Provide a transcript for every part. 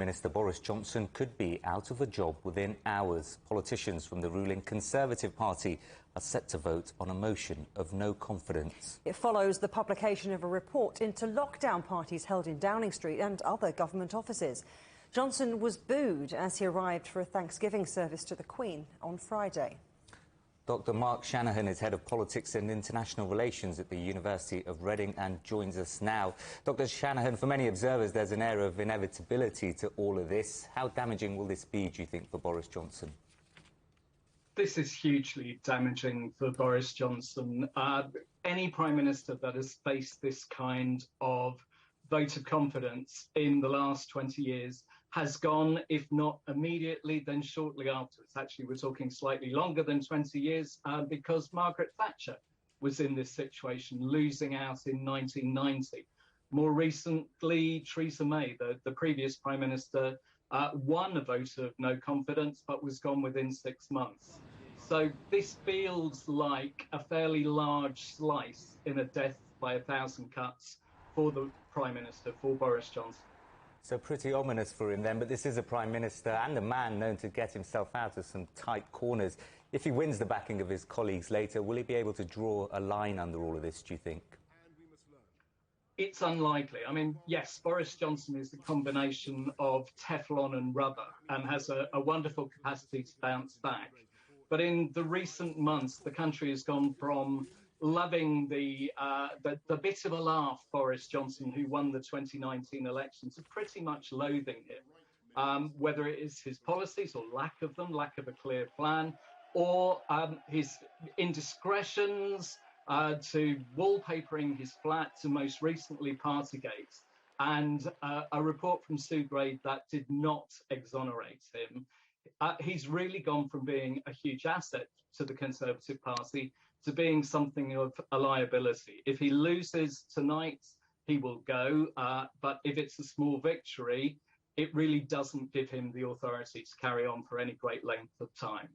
Minister Boris Johnson could be out of a job within hours. Politicians from the ruling Conservative Party are set to vote on a motion of no confidence. It follows the publication of a report into lockdown parties held in Downing Street and other government offices. Johnson was booed as he arrived for a Thanksgiving service to the Queen on Friday. Dr. Mark Shanahan is Head of Politics and International Relations at the University of Reading and joins us now. Dr. Shanahan, for many observers, there's an air of inevitability to all of this. How damaging will this be, do you think, for Boris Johnson? This is hugely damaging for Boris Johnson. Any Prime Minister that has faced this kind of vote of confidence in the last 20 years has gone, if not immediately, then shortly afterwards. Actually, we're talking slightly longer than 20 years because Margaret Thatcher was in this situation, losing out in 1990. More recently, Theresa May, the previous Prime Minister, won a vote of no confidence, but was gone within 6 months. So this feels like a fairly large slice in a death by 1,000 cuts for the Prime Minister, for Boris Johnson. So pretty ominous for him then, but this is a Prime Minister and a man known to get himself out of some tight corners. If he wins the backing of his colleagues later, will he be able to draw a line under all of this, do you think? It's unlikely. I mean, yes, Boris Johnson is a combination of Teflon and rubber and has a wonderful capacity to bounce back. But in the recent months, the country has gone from loving the bit of a laugh Boris Johnson, who won the 2019 election, to pretty much loathing him, whether it is his policies or lack of them, lack of a clear plan, or his indiscretions, to wallpapering his flat, to most recently Partygate, and a report from Sue Gray that did not exonerate him. He's really gone from being a huge asset to the Conservative Party to being something of a liability. If he loses tonight, he will go. But if it's a small victory, it really doesn't give him the authority to carry on for any great length of time.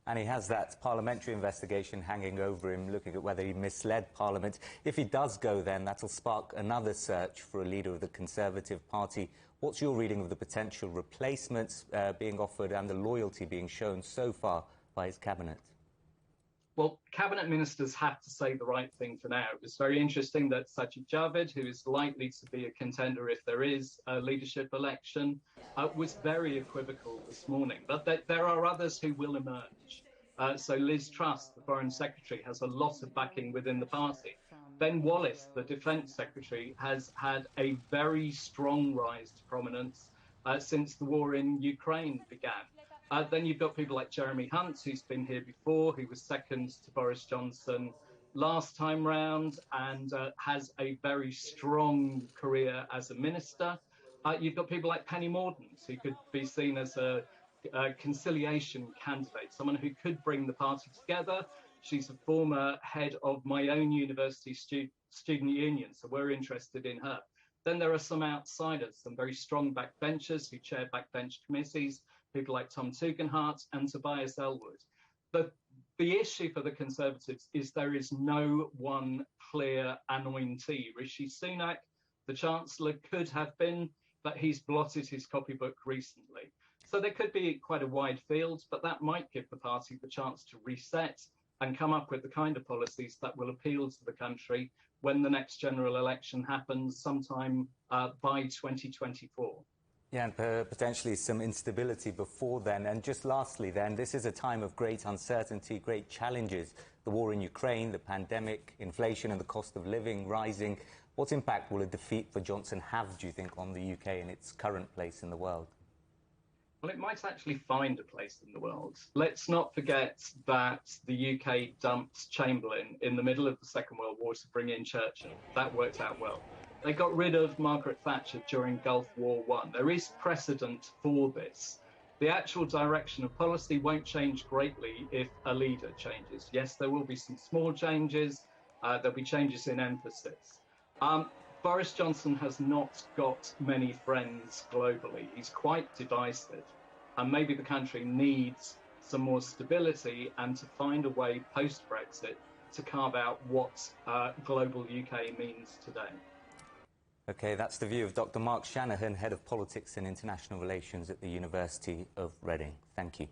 And he has that parliamentary investigation hanging over him, looking at whether he misled Parliament. If he does go, then that'll spark another search for a leader of the Conservative Party. What's your reading of the potential replacements being offered and the loyalty being shown so far by his cabinet? Well, cabinet ministers have to say the right thing for now. It was very interesting that Sajid Javid, who is likely to be a contender if there is a leadership election, was very equivocal this morning. But there are others who will emerge. So Liz Truss, the Foreign Secretary, has a lot of backing within the party. Ben Wallace, the Defence Secretary, has had a very strong rise to prominence since the war in Ukraine began. Then you've got people like Jeremy Hunt, who's been here before, who was second to Boris Johnson last time round and has a very strong career as a minister. You've got people like Penny Mordaunt, who could be seen as a conciliation candidate, someone who could bring the party together. She's a former head of my own university student union, so we're interested in her. Then there are some outsiders, some very strong backbenchers who chair backbench committees, people like Tom Tugendhat and Tobias Ellwood. The issue for the Conservatives is there is no one clear anointee. Rishi Sunak, the Chancellor, could have been, but he's blotted his copybook recently. So there could be quite a wide field, but that might give the party the chance to reset and come up with the kind of policies that will appeal to the country when the next general election happens sometime by 2024. Yeah, and potentially some instability before then. And just lastly then, this is a time of great uncertainty, great challenges. The war in Ukraine, the pandemic, inflation and the cost of living rising. What impact will a defeat for Johnson have, do you think, on the UK and its current place in the world? Well, it might actually find a place in the world. Let's not forget that the UK dumped Chamberlain in the middle of the Second World War to bring in Churchill. That worked out well. They got rid of Margaret Thatcher during Gulf War I. There is precedent for this. The actual direction of policy won't change greatly if a leader changes. Yes, there will be some small changes. There'll be changes in emphasis. Boris Johnson has not got many friends globally. He's quite divisive. And maybe the country needs some more stability and to find a way post-Brexit to carve out what global UK means today. OK, that's the view of Dr. Mark Shanahan, Head of Politics and International Relations at the University of Reading. Thank you.